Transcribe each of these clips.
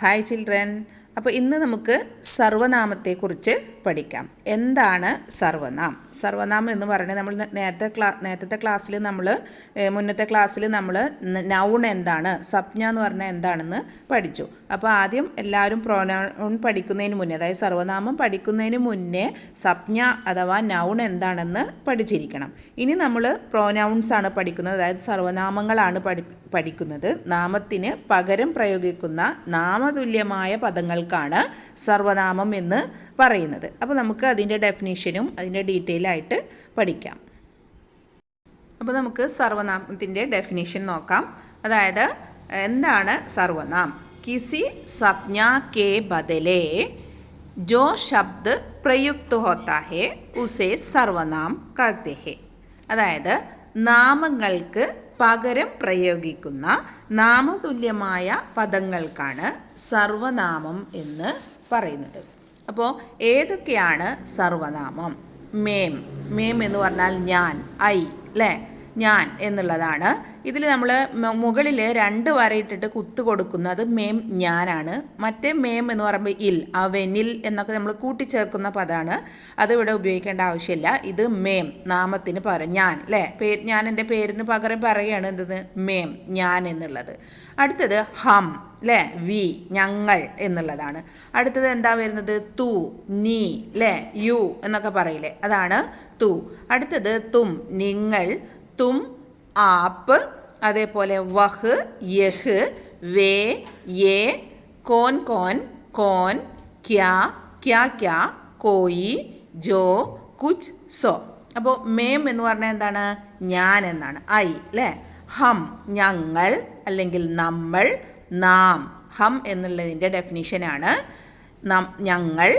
Hi children. അപ്പോൾ ഇന്ന് നമുക്ക് സർവനാമത്തെക്കുറിച്ച് പഠിക്കാം. എന്താണ് സർവനാം? സർവനാമം എന്ന് പറയുന്നത് നമ്മൾ നേരത്തെ ക്ലാസ്സിൽ മുന്നത്തെ ക്ലാസ്സിൽ നമ്മൾ നൗൺ എന്താണ്, സംജ്ഞ എന്ന് പറഞ്ഞാൽ എന്താണെന്ന് പഠിച്ചു. അപ്പോൾ ആദ്യം എല്ലാവരും പ്രോനൗൺ പഠിക്കുന്നതിന് മുന്നേ, അതായത് സർവനാമം പഠിക്കുന്നതിന് മുന്നേ സംജ്ഞ അഥവാ നൗൺ എന്താണെന്ന് പഠിച്ചിരിക്കണം. ഇനി നമ്മൾ പ്രോനൗൺസ് ആണ് പഠിക്കുന്നത്, അതായത് സർവനാമങ്ങളാണ് പഠിക്കുന്നത്. നാമത്തിന് പകരം പ്രയോഗിക്കുന്ന നാമതുല്യമായ പദങ്ങൾക്കാണ് സർവനാമം എന്ന് പറയുന്നത്. അപ്പോൾ നമുക്ക് അതിൻ്റെ ഡെഫിനിഷനും അതിൻ്റെ ഡീറ്റെയിൽ ആയിട്ട് പഠിക്കാം. അപ്പോൾ നമുക്ക് സർവനാമത്തിൻ്റെ ഡെഫിനിഷൻ നോക്കാം. അതായത് എന്താണ് സർവനാം? കിസി സംജ്ഞ കെ ബദലേ जो शब्द प्रयुक्त होता है उसे സർവനാം कहते हैं. അതായത് നാമങ്ങൾക്ക് പകരം പ്രയോഗിക്കുന്ന നാമതുല്യമായ പദങ്ങൾക്കാണ് സർവനാമം എന്ന് പറയുന്നത്. അപ്പോൾ ഏതൊക്കെയാണ് സർവനാമം? മേം എന്ന് പറഞ്ഞാൽ ഞാൻ, ഐ അല്ലേ, ഞാൻ എന്നുള്ളതാണ്. ഇതിൽ നമ്മൾ മുകളിൽ 2 വരയിട്ടിട്ട് കുത്തു കൊടുക്കുന്നത് മേം ഞാനാണ്. മറ്റേ മേം എന്ന് പറയുമ്പോൾ ഇൽ, അവനിൽ എന്നൊക്കെ നമ്മൾ കൂട്ടിച്ചേർക്കുന്ന പദമാണ്. അതിവിടെ ഉപയോഗിക്കേണ്ട ആവശ്യമില്ല. ഇത് മേം, നാമത്തിന് പകരം ഞാൻ അല്ലേ, ഞാൻ എൻ്റെ പേരിന് പകരം പറയുകയാണ് എന്തെന്ന്, മേം, ഞാൻ എന്നുള്ളത്. അടുത്തത് ഹം അല്ലേ, വി, ഞങ്ങൾ എന്നുള്ളതാണ്. അടുത്തത് എന്താ വരുന്നത്? തു, നീ അല്ലേ, യു എന്നൊക്കെ പറയില്ലേ, അതാണ് തു. അടുത്തത് തും, നിങ്ങൾ, തും, ആപ്പ്, അതേപോലെ വഹ്, യഹ്, വേ, യേ, കോൻ, കോൻ, ക്യാ, ക്യാ, കോയി, ജോ, കുച്ച്, സോ. അപ്പോൾ മേം എന്ന് പറഞ്ഞാൽ എന്താണ്? ഞാൻ എന്നാണ്, ഐ അല്ലേ. ഹം, ഞങ്ങൾ അല്ലെങ്കിൽ നമ്മൾ, നാം. ഹം എന്നുള്ളതിൻ്റെ ഡെഫിനിഷനാണ് ഞങ്ങൾ,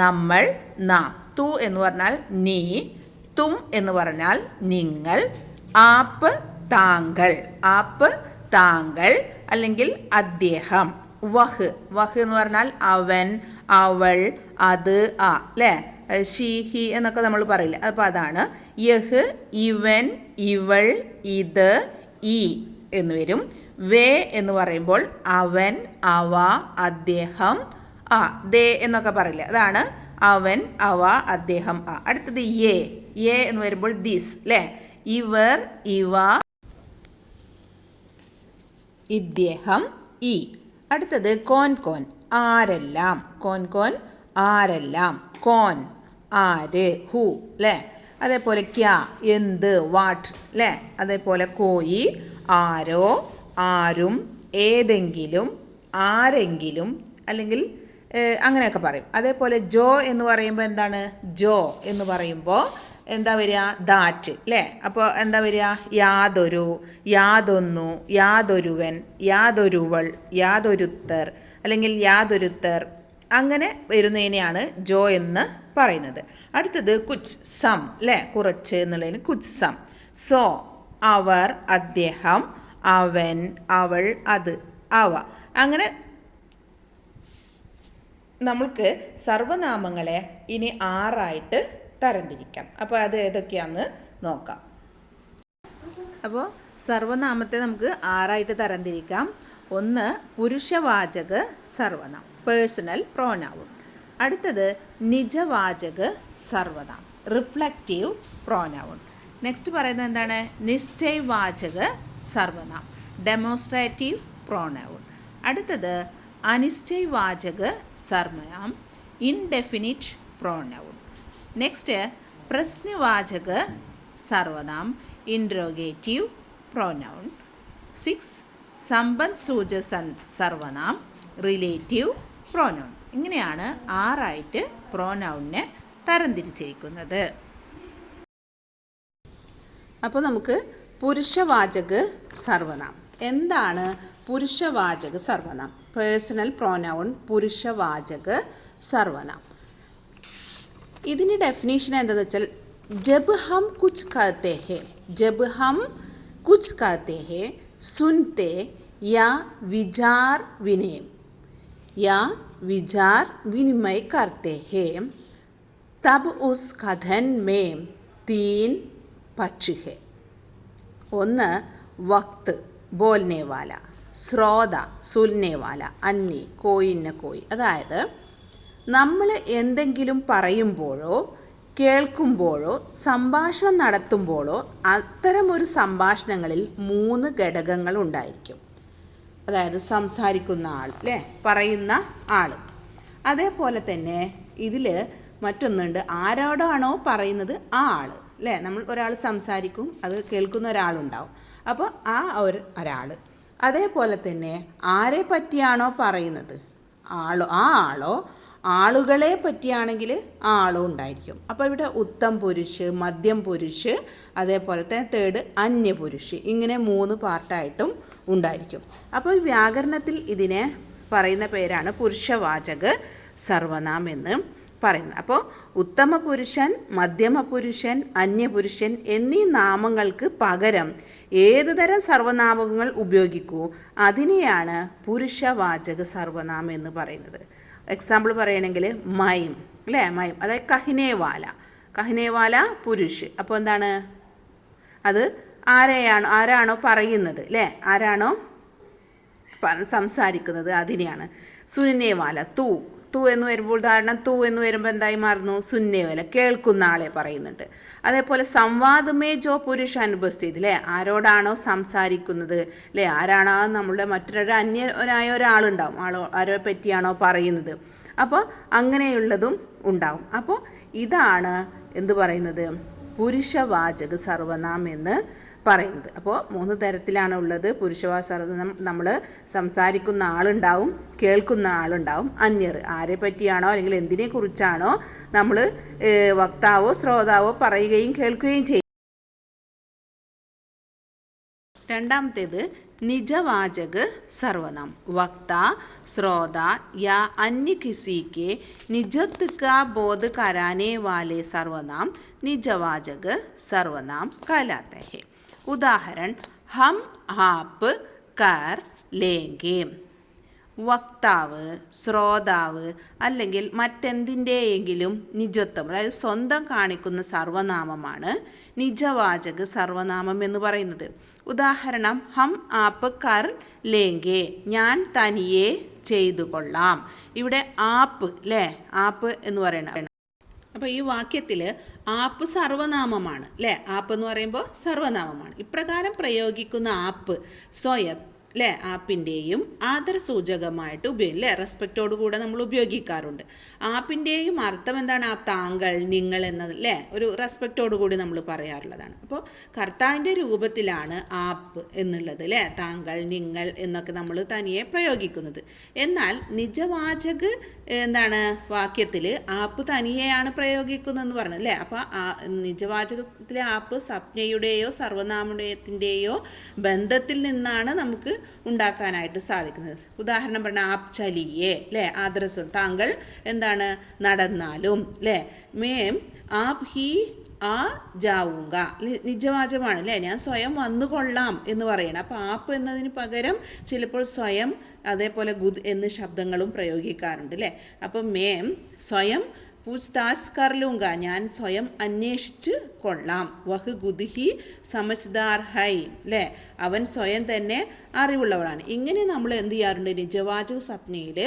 നമ്മൾ, നാം. തു എന്ന് പറഞ്ഞാൽ നീ, തും എന്ന് പറഞ്ഞാൽ നിങ്ങൾ, ആപ്പ് താങ്കൾ അല്ലെങ്കിൽ അദ്ദേഹം. വഹ് എന്ന് പറഞ്ഞാൽ അവൻ, അവൾ, അത്, ആ അല്ലേ, ഷീ, ഹി എന്നൊക്കെ നമ്മൾ പറയില്ല, അപ്പോൾ അതാണ്. യഹ്, ഇവൻ, ഇവൾ, ഇത്, ഈ എന്ന് വരും. വേ എന്ന് പറയുമ്പോൾ അവൻ, അവ, അദ്ദേഹം, ആ, ദേ എന്നൊക്കെ പറയില്ല, അതാണ് അവൻ, അവ, അദ്ദേഹം, ആ. അടുത്തത് യേ എന്ന് വരുമ്പോൾ ദിസ് അല്ലേ, ഇവർ, ഇവ, ഇദ്ദേഹം, ഈ. അടുത്തത് കോൻ, ആരെല്ലാം. കോൻ, ആരെല്ലാം. കോൻ, ആര്, ഹു അല്ലേ. അതേപോലെ ക്യാ, എന്ത്, വാട്ട് അല്ലേ. അതേപോലെ കോയി, ആരോ, ആരും, ഏതെങ്കിലും, ആരെങ്കിലും അല്ലെങ്കിൽ അങ്ങനെയൊക്കെ പറയും. അതേപോലെ ജോ എന്ന് പറയുമ്പോൾ എന്താണ്? ജോ എന്ന് പറയുമ്പോൾ എന്താ വരിക? ദാറ്റ് അല്ലേ. അപ്പോൾ എന്താ വരിക? യാതൊരു, യാതൊന്നു, യാതൊരുവൻ, യാതൊരുവൾ, യാതൊരുത്തർ അല്ലെങ്കിൽ യാതൊരുത്തർ, അങ്ങനെ വരുന്നതിനെയാണ് ജോ എന്ന് പറയുന്നത്. അടുത്തത് കുച്ച്, സം അല്ലേ, കുറച്ച് എന്നുള്ളതിന് കുച്ച് സം. സോ, അവർ, അദ്ദേഹം, അവൻ, അവൾ, അത്, അവ. അങ്ങനെ നമ്മൾക്ക് സർവനാമങ്ങളെ ഇനി 6 തരംതിരിക്കാം. അപ്പോൾ അത് ഏതൊക്കെയാണെന്ന് നോക്കാം. അപ്പോൾ സർവനാമത്തെ നമുക്ക് 6 തരംതിരിക്കാം. 1 പുരുഷവാചക സർവനാം, പേഴ്സണൽ പ്രോനൗൺ. അടുത്തത് നിജവാചക സർവനാം, റിഫ്ലക്റ്റീവ് പ്രോനൗൺ. നെക്സ്റ്റ് പറയുന്നത് എന്താണ്? നിശ്ചയവാചക സർവനാം, ഡെമോൺസ്ട്രേറ്റീവ് പ്രോനൗൺ. അടുത്തത് അനിശ്ചയവാചക സർവനാം, ഇൻഡെഫിനിറ്റ് പ്രോനൗൺ. നെക്സ്റ്റ് പ്രശ്നവാചക സർവനാം, ഇൻട്രോഗേറ്റീവ് പ്രോനൗൺ. 6 സംബന്ധസൂചക സർവനാം, റിലേറ്റീവ് പ്രോനൗൺ. ഇങ്ങനെയാണ് 6 പ്രോനൗണിനെ തരംതിരിച്ചിരിക്കുന്നത്. അപ്പോൾ നമുക്ക് പുരുഷവാചക സർവനാം. എന്താണ് പുരുഷവാചക സർവനാം? Personal pronoun പുരുഷവാചക സർവനാം. ഇതിന് ഡെഫിനേഷൻ എന്താണെന്ന് വെച്ചാൽ, ജബ് ഹം കുച്ച് कहते हैं सुनते या विचार विनिमय करते हैं तब उस कथन में 3 पक्ष है. 1 वक्त बोलने वाला, സ്രോത സുൽനേവാല, അന്നി കോയിന്ന കോയി. അതായത് നമ്മൾ എന്തെങ്കിലും പറയുമ്പോഴോ കേൾക്കുമ്പോഴോ സംഭാഷണം നടത്തുമ്പോഴോ അത്തരമൊരു സംഭാഷണങ്ങളിൽ 3 ഘടകങ്ങൾ ഉണ്ടായിരിക്കും. അതായത് സംസാരിക്കുന്ന ആൾ അല്ലേ, പറയുന്ന ആൾ. അതേപോലെ തന്നെ ഇതിൽ മറ്റൊന്നുണ്ട്, ആരോടാണോ പറയുന്നത് ആ ആൾ അല്ലേ. നമ്മൾ ഒരാൾ സംസാരിക്കും, അത് കേൾക്കുന്ന ഒരാളുണ്ടാവും, അപ്പോൾ ആ ഒരാൾ. അതേപോലെ തന്നെ ആരെ പറ്റിയാണോ പറയുന്നത് ആളോ ആളുകളെ പറ്റിയാണെങ്കിൽ ആ ആളും ഉണ്ടായിരിക്കും. അപ്പോൾ ഇവിടെ ഉത്തം പുരുഷ്, മധ്യം പുരുഷ്, അതേപോലെ തന്നെ തേർഡ് അന്യപുരുഷ്, ഇങ്ങനെ 3 പാർട്ടായിട്ടും ഉണ്ടായിരിക്കും. അപ്പോൾ വ്യാകരണത്തിൽ ഇതിനെ പറയുന്ന പേരാണ് പുരുഷവാചക സർവനാം എന്ന് പറയുന്നത്. അപ്പോൾ ഉത്തമ പുരുഷൻ, മധ്യമ പുരുഷൻ, അന്യപുരുഷൻ എന്നീ നാമങ്ങൾക്ക് പകരം ഏത് തരം സർവനാമങ്ങൾ ഉപയോഗിക്കൂ അതിനെയാണ് പുരുഷവാചക സർവനാമം എന്ന് പറയുന്നത്. എക്സാമ്പിൾ പറയുകയാണെങ്കിൽ മൈം അല്ലേ, മൈം അതായത് കഹിനേവാല പുരുഷ്. അപ്പോൾ എന്താണ് അത് ആരാണോ പറയുന്നത് അല്ലേ, ആരാണോ സംസാരിക്കുന്നത് അതിനെയാണ്. സുന്നേവാല തൂ എന്ന് വരുമ്പോൾ ഉദാഹരണം തൂ എന്ന് വരുമ്പോൾ എന്തായി മാറുന്നു, സുന്നേവാല കേൾക്കുന്ന ആളെ പറയുന്നുണ്ട്. അതേപോലെ സംവാദമേ ജോ പുരുഷ അനുപസ്ഥിതി അല്ലേ, ആരോടാണോ സംസാരിക്കുന്നത് അല്ലേ, ആരാണോ നമ്മളുടെ മറ്റൊരു അന്യരായ ഒരാളുണ്ടാവും, ആരെ പറ്റിയാണോ പറയുന്നത്, അപ്പോൾ അങ്ങനെയുള്ളതും ഉണ്ടാവും. അപ്പോൾ ഇതാണ് എന്ത് പറയുന്നത്, പുരുഷവാചക സർവനാം എന്ന് പറയുന്നത്. അപ്പോൾ 3 തരത്തിലാണ് ഉള്ളത്. പുരുഷവാചക സർവനാമം നമ്മൾ സംസാരിക്കുന്ന ആളുണ്ടാവും, കേൾക്കുന്ന ആളുണ്ടാവും, അന്യർ ആരെ പറ്റിയാണോ അല്ലെങ്കിൽ എന്തിനെക്കുറിച്ചാണോ നമ്മൾ വക്താവോ ശ്രോതാവോ പറയുകയും കേൾക്കുകയും ചെയ്യും. രണ്ടാമത്തേത് निजवाचक सर्वनाम। वक्ता श्रोता या अन्य किसी के निजत्व का बोध कराने वाले सर्वनाम निजवाचक सर्वनाम कहलाते हैं। उदाहरण हम आप कर लेंगे। വക്താവ് ശ്രോതാവ് അല്ലെങ്കിൽ മറ്റെന്തിൻ്റെയെങ്കിലും നിജത്വം അതായത് സ്വന്തം കാണിക്കുന്ന സർവനാമമാണ് നിജവാചക സർവനാമം എന്ന് പറയുന്നത്. ഉദാഹരണം ഹം ആപ്പ് കർ ലേങ്കെ, ഞാൻ തനിയെ ചെയ്തു കൊള്ളാം. ഇവിടെ ആപ്പ് അല്ലേ, ആപ്പ് എന്ന് പറയണം. അപ്പോൾ ഈ വാക്യത്തിൽ ആപ്പ് സർവനാമമാണ് അല്ലേ, ആപ്പ് എന്ന് പറയുമ്പോൾ സർവനാമമാണ്. ഇപ്രകാരം പ്രയോഗിക്കുന്ന ആപ്പ് സ്വയം അല്ലേ ആപ്പിൻ്റെയും ആദരസൂചകമായിട്ട് ഉപയോഗിക്കും റെസ്പെക്റ്റോടുകൂടെ നമ്മൾ ഉപയോഗിക്കാറുണ്ട്. ആപ്പിൻ്റെയും അർത്ഥം എന്താണ്, ആ താങ്കൾ നിങ്ങൾ എന്നത് അല്ലേ ഒരു റെസ്പെക്റ്റോടുകൂടി നമ്മൾ പറയാറുള്ളതാണ്. അപ്പോൾ കർത്താവിൻ്റെ രൂപത്തിലാണ് ആപ്പ് എന്നുള്ളത് അല്ലേ, താങ്കൾ നിങ്ങൾ എന്നൊക്കെ നമ്മൾ തനിയെ പ്രയോഗിക്കുന്നത്. എന്നാൽ നിജവാചക എന്താണ് വാക്യത്തിൽ ആപ്പ് തനിയെയാണ് പ്രയോഗിക്കുന്നതെന്ന് പറഞ്ഞത് അല്ലേ. അപ്പോൾ നിജവാചകത്തിലെ ആപ്പ് സംജ്ഞയുടെയോ സർവനാമത്തിൻ്റെയോ ബന്ധത്തിൽ നിന്നാണ് നമുക്ക് ഉണ്ടാക്കാനായിട്ട് സാധിക്കുന്നത്. ഉദാഹരണം പറഞ്ഞാൽ ആപ്പ് ചലിയേ അല്ലേ, ആദരസ്വരം താങ്കൾ എന്താണ് നടന്നാലും അല്ലേ. മേം ആപ്പ് ഹി ആ ജാവുങ്ക നിജവാചകമാണ് അല്ലേ, ഞാൻ സ്വയം വന്നുകൊള്ളാം എന്ന് പറയണം. അപ്പോൾ ആപ്പ് എന്നതിന് പകരം ചിലപ്പോൾ സ്വയം അതേപോലെ ഗുദ് എന്ന ശബ്ദങ്ങളും പ്രയോഗിക്കാറുണ്ട് അല്ലേ. അപ്പോൾ മേം സ്വയം പൂച്ച്താച്ച് കർലൂങ്ക, ഞാൻ സ്വയം അന്വേഷിച്ച് കൊള്ളാം. വഹ് ഗുദ്ഹി സമജ്ദാർ ഹൈ അല്ലേ, അവൻ സ്വയം തന്നെ അറിവുള്ളവരാണ്. ഇങ്ങനെ നമ്മൾ എന്ത് ചെയ്യാറുണ്ട്, നിജവാചക സംജ്ഞയിൽ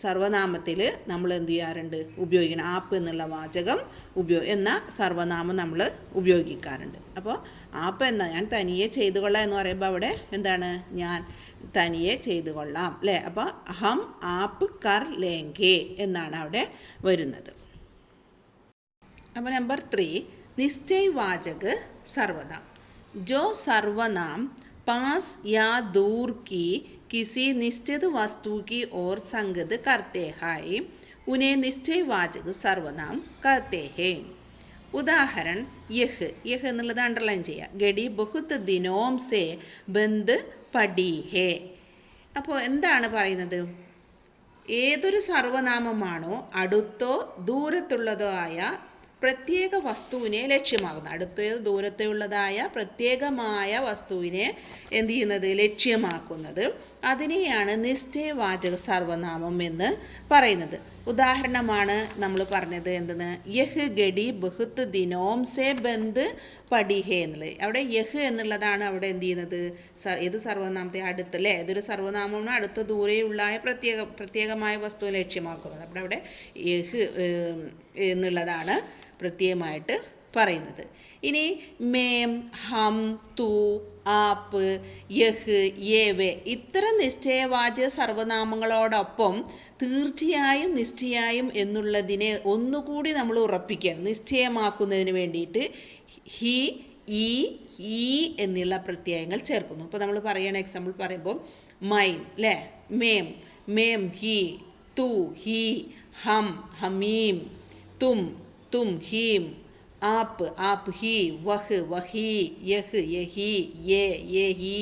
സർവനാമത്തിൽ നമ്മൾ എന്ത് ചെയ്യാറുണ്ട്, ഉപയോഗിക്കണം. ആപ്പ് എന്നുള്ള വാചകം എന്ന സർവനാമം നമ്മൾ ഉപയോഗിക്കാറുണ്ട്. അപ്പോൾ ആപ്പ് എന്ന ഞാൻ തനിയെ ചെയ്തു കൊള്ളാം എന്ന് പറയുമ്പോൾ അവിടെ എന്താണ്, ഞാൻ തനിയെ ചെയ്തു കൊള്ളാം അല്ലേ. അപ്പോൾ ഹം ആപ്പ് കർ ലേങ്കെ എന്നാണ് അവിടെ വരുന്നത്. അപ്പോൾ നമ്പർ 3 निश्चयवाचक सर्वनाम। जो सर्वनाम पास या दूर की किसी निश्चित वस्तु की ओर संगत करते हैं उन्हें निश्चयवाचक सर्वनाम कहते हैं। उदाहरण यह എന്നുള്ളത് അണ്ടർലൈൻ ചെയ്യുക. ഗഡി ബഹുത് ദിനോം സേ ബന്ദ് പടി ഹേ. അപ്പോൾ എന്താണ് പറയുന്നത്, ഏതൊരു സർവനാമമാണോ അടുത്തോ ദൂരത്തുള്ളതോ ആയ പ്രത്യേക വസ്തുവിനെ ലക്ഷ്യമാകുന്നത്, അടുത്ത ദൂരത്തുള്ളതായ പ്രത്യേകമായ വസ്തുവിനെ എന്ത് ചെയ്യുന്നത്, ലക്ഷ്യമാക്കുന്നത്, അതിനെയാണ് നിശ്ചയവാചക സർവനാമം എന്ന് പറയുന്നത്. ഉദാഹരണമാണ് നമ്മൾ പറഞ്ഞത് എന്തെന്ന്, യഹ് ഗഡി ബഹുത്ത് ദിനോം സെ ബന്ദ് പടി ഹേ എന്നുള്ളത്. അവിടെ യഹ് എന്നുള്ളതാണ് അവിടെ എന്ത് ചെയ്യുന്നത്, ഏത് സർവ്വനാമത്തെ അടുത്തല്ലേ, ഏതൊരു സർവ്വനാമമാണ് അടുത്ത ദൂരെയുള്ള പ്രത്യേകമായ വസ്തുവിനെ ലക്ഷ്യമാക്കുന്നത്. അപ്പോൾ അവിടെ യഹ് എന്നുള്ളതാണ് പ്രത്യേകമായിട്ട് പറയുന്നത്. ഇനി മേം, ഹം, തു, ആപ്പ്, യഹ്, യേവെ ഇത്തരം നിശ്ചയവാചക സർവ്വനാമങ്ങളോടൊപ്പം തീർച്ചയായും നിശ്ചയായും എന്നുള്ളതിനെ ഒന്നുകൂടി നമ്മൾ ഉറപ്പിക്കുകയാണ്, നിശ്ചയമാക്കുന്നതിന് വേണ്ടിയിട്ട് ഹി, ഈ എന്നുള്ള പ്രത്യയങ്ങൾ ചേർക്കുന്നു. ഇപ്പോൾ നമ്മൾ പറയുകയാണ്, എക്സാമ്പിൾ പറയുമ്പോൾ മൈം അല്ലേ, മേം, മേം ഹി, തു ഹി, ഹം ഹമീം, തും ഹീം, ആപ്പ് ആപ്പ് ഹി, വഹ് വഹി, യഹ് യഹി, യേഹി,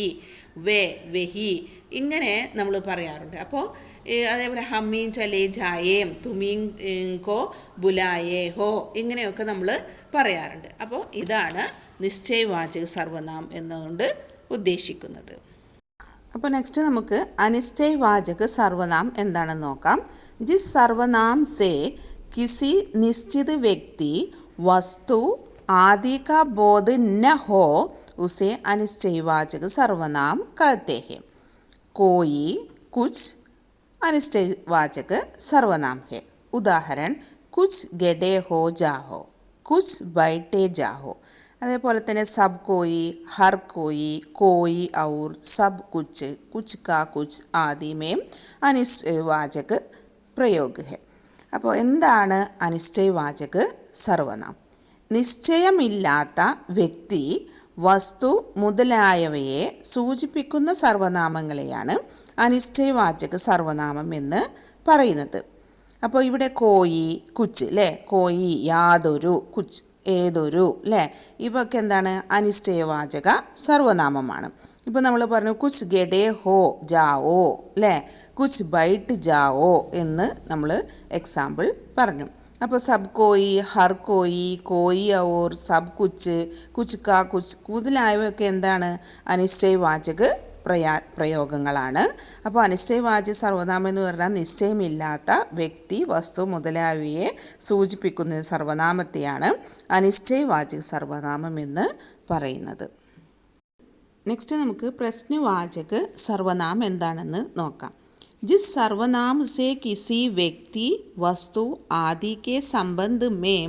വെഹി ഇങ്ങനെ നമ്മൾ പറയാറുണ്ട്. അപ്പോൾ അതേപോലെ ഹമ്മീൻ ചലേ ജായേം, തുമീൻ കോ ബുലായേ ഹോ ഇങ്ങനെയൊക്കെ നമ്മൾ പറയാറുണ്ട്. അപ്പോൾ ഇതാണ് നിശ്ചയവാചക സർവനാം എന്നതുകൊണ്ട് ഉദ്ദേശിക്കുന്നത്. അപ്പോൾ നെക്സ്റ്റ് നമുക്ക് അനിശ്ചയവാചക സർവനാം എന്താണെന്ന് നോക്കാം. ജിസ് സർവനാം സേ किसी निश्चित व्यक्ति, वस्तु आदि का बोध न हो उसे अनिश्चयवाचक सर्वनाम कहते हैं. कोई कुछ अनिश्चयवाचक सर्वनाम है. उदाहरण कुछ गड्ढे हो जाओ, कुछ बैठे जाओ. അതേപോലെ തന്നെ sub Koi, Har Koi, Koi our, sub കുച്ച്, കുച്ച് കാ കുച്ച് ആദി മേം അനിശ്ചയവാചക പ്രयोग है. അപ്പോൾ എന്താണ് അനിശ്ചയവാചക സർവനാം? നിശ്ചയമില്ലാത്ത വ്യക്തി, വസ്തു മുതലായവയെ സൂചിപ്പിക്കുന്ന സർവനാമങ്ങളെയാണ് അനിശ്ചയവാചക സർവനാമം എന്ന് പറയുന്നത്. അപ്പോൾ ഇവിടെ കോയി, കുച്ച് അല്ലേ, കോയി യാതൊരു, കുച്ച് ഏതൊരു അല്ലേ, ഇവയൊക്കെ എന്താണ് അനിശ്ചയവാചക സർവനാമമാണ്. ഇപ്പോൾ നമ്മൾ പറഞ്ഞു കുച്ച് ഗഡേ ഹോ ജാവോ അല്ലേ, കുച്ച് ബൈറ്റ് ജാവോ എന്ന് നമ്മൾ എക്സാമ്പിൾ പറഞ്ഞു. അപ്പോൾ sub Koi, Har Koi, Koi our, sub കുച്ച്, കുച്ച് കാ കുച്ച് മുതലായവയൊക്കെ എന്താണ് അനിശ്ചയവാചക പ്രയോഗങ്ങളാണ്. അപ്പോൾ അനിശ്ചയവാചക സർവനാമം എന്ന് പറഞ്ഞാൽ നിശ്ചയമില്ലാത്ത വ്യക്തി, വസ്തു മുതലായവയെ സൂചിപ്പിക്കുന്ന സർവനാമത്തെയാണ് അനിശ്ചയവാചക സർവനാമം എന്ന് പറയുന്നത്. നെക്സ്റ്റ് നമുക്ക് പ്രശ്നവാചക സർവനാം എന്താണെന്ന് നോക്കാം. जिस सर्वनाम से किसी व्यक्ति, वस्तु आदि के संबंध में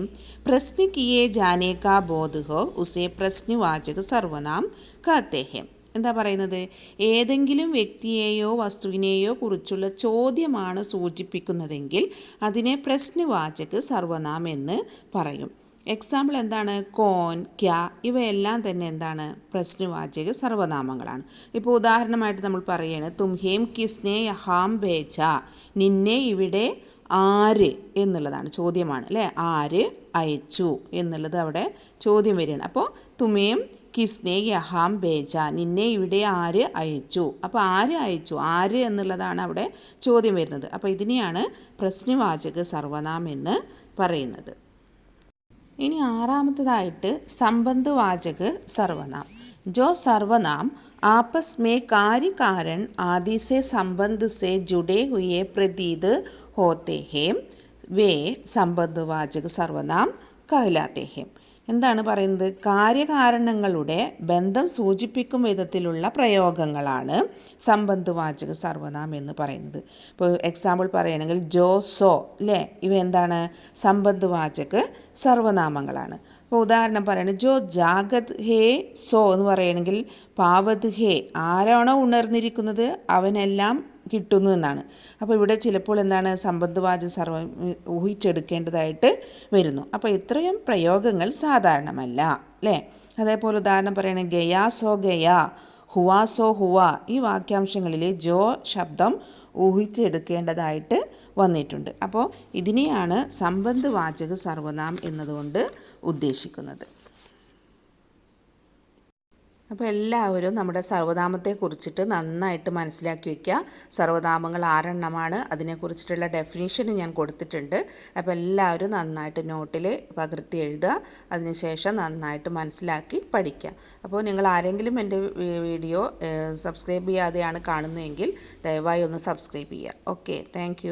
प्रश्न किए जाने का बोध हो उसे प्रश्नवाचक सर्वनाम कहते हैं. എന്താ പറയുന്നത്, ഏതെങ്കിലും വ്യക്തിയെയോ വസ്തുവിനെയോ കുറിച്ചുള്ള ചോദ്യമാണ് സൂചിപ്പിക്കുന്നതെങ്കിൽ അതിനെ പ്രശ്നവാചക സർവനാം എന്ന് പറയും. എക്സാമ്പിൾ എന്താണ്, കോൻ, ക്യാ ഇവയെല്ലാം തന്നെ എന്താണ് പ്രശ്നവാചക സർവനാമങ്ങളാണ്. ഇപ്പോൾ ഉദാഹരണമായിട്ട് നമ്മൾ പറയുകയാണ്, തുംഹേം കിസ്നെ യഹാം ഭേജ, നിന്നെ ഇവിടെ ആര് എന്നുള്ളതാണ് ചോദ്യമാണ് അല്ലേ, ആര് അയച്ചു എന്നുള്ളത് അവിടെ ചോദ്യം വരികയാണ്. അപ്പോൾ തുമേം കിസ്നെ യഹാം ഭേജ, നിന്നെ ഇവിടെ ആര് അയച്ചു. അപ്പോൾ ആര് അയച്ചു, ആര് എന്നുള്ളതാണ് അവിടെ ചോദ്യം വരുന്നത്. അപ്പോൾ ഇതിനെയാണ് പ്രശ്നവാചക സർവനാം എന്ന് പറയുന്നത്. ഇനി ആറാമത്തേതായിട്ട് സംബന്ധവാചക സർവനാം. जो सर्वनाम आपस में कार्य कारण आदि से संबंध से जुड़े हुए प्रतीत होते हैं वे संबंधवाचक सर्वनाम कहलाते हैं. എന്താണ് പറയുന്നത്, കാര്യകാരണങ്ങളുടെ ബന്ധം സൂചിപ്പിക്കും വിധത്തിലുള്ള പ്രയോഗങ്ങളാണ് സംബന്ധവാചക സർവനാം എന്ന് പറയുന്നത്. ഇപ്പോൾ എക്സാമ്പിൾ പറയുകയാണെങ്കിൽ ജോ, സോ അല്ലേ, ഇവ എന്താണ് സംബന്ധവാചക സർവനാമങ്ങളാണ്. ഇപ്പോൾ ഉദാഹരണം പറയുകയാണെങ്കിൽ ജോ ജാഗത് ഹേ സോ എന്ന് പറയുകയാണെങ്കിൽ പാവത് ഹേ, ആരാണോ ഉണർന്നിരിക്കുന്നത് അവനെല്ലാം കിട്ടുന്നു എന്നാണ്. അപ്പോൾ ഇവിടെ ചിലപ്പോൾ എന്താണ് സംബന്ധവാചക ഊഹിച്ചെടുക്കേണ്ടതായിട്ട് വരുന്നു. അപ്പോൾ ഇത്രയും പ്രയോഗങ്ങൾ സാധാരണമല്ല അല്ലേ. അതേപോലെ ഉദാഹരണം പറയുകയാണെങ്കിൽ ഗയാ സോ ഗയാ, ഹുവാ സോ ഹുവാ, ഈ വാക്യാംശങ്ങളിൽ ജോ ശബ്ദം ഊഹിച്ചെടുക്കേണ്ടതായിട്ട് വന്നിട്ടുണ്ട്. അപ്പോൾ ഇതിനെയാണ് സംബന്ധവാചക സർവനാം എന്നതുകൊണ്ട് ഉദ്ദേശിക്കുന്നത്. അപ്പോൾ എല്ലാവരും നമ്മുടെ സർവനാമത്തെക്കുറിച്ചിട്ട് നന്നായിട്ട് മനസ്സിലാക്കി വയ്ക്കുക. സർവനാമങ്ങൾ 6 എണ്ണമാണ്, അതിനെക്കുറിച്ചിട്ടുള്ള ഡെഫിനേഷൻ ഞാൻ കൊടുത്തിട്ടുണ്ട്. അപ്പോൾ എല്ലാവരും നന്നായിട്ട് നോട്ടിൽ പകർത്തി എഴുതുക, അതിനുശേഷം നന്നായിട്ട് മനസ്സിലാക്കി പഠിക്കുക. അപ്പോൾ നിങ്ങൾ ആരെങ്കിലും എൻ്റെ വീഡിയോ സബ്സ്ക്രൈബ് ചെയ്യാതെയാണ് കാണുന്നതെങ്കിൽ ദയവായി ഒന്ന് സബ്സ്ക്രൈബ് ചെയ്യുക. Okay, thank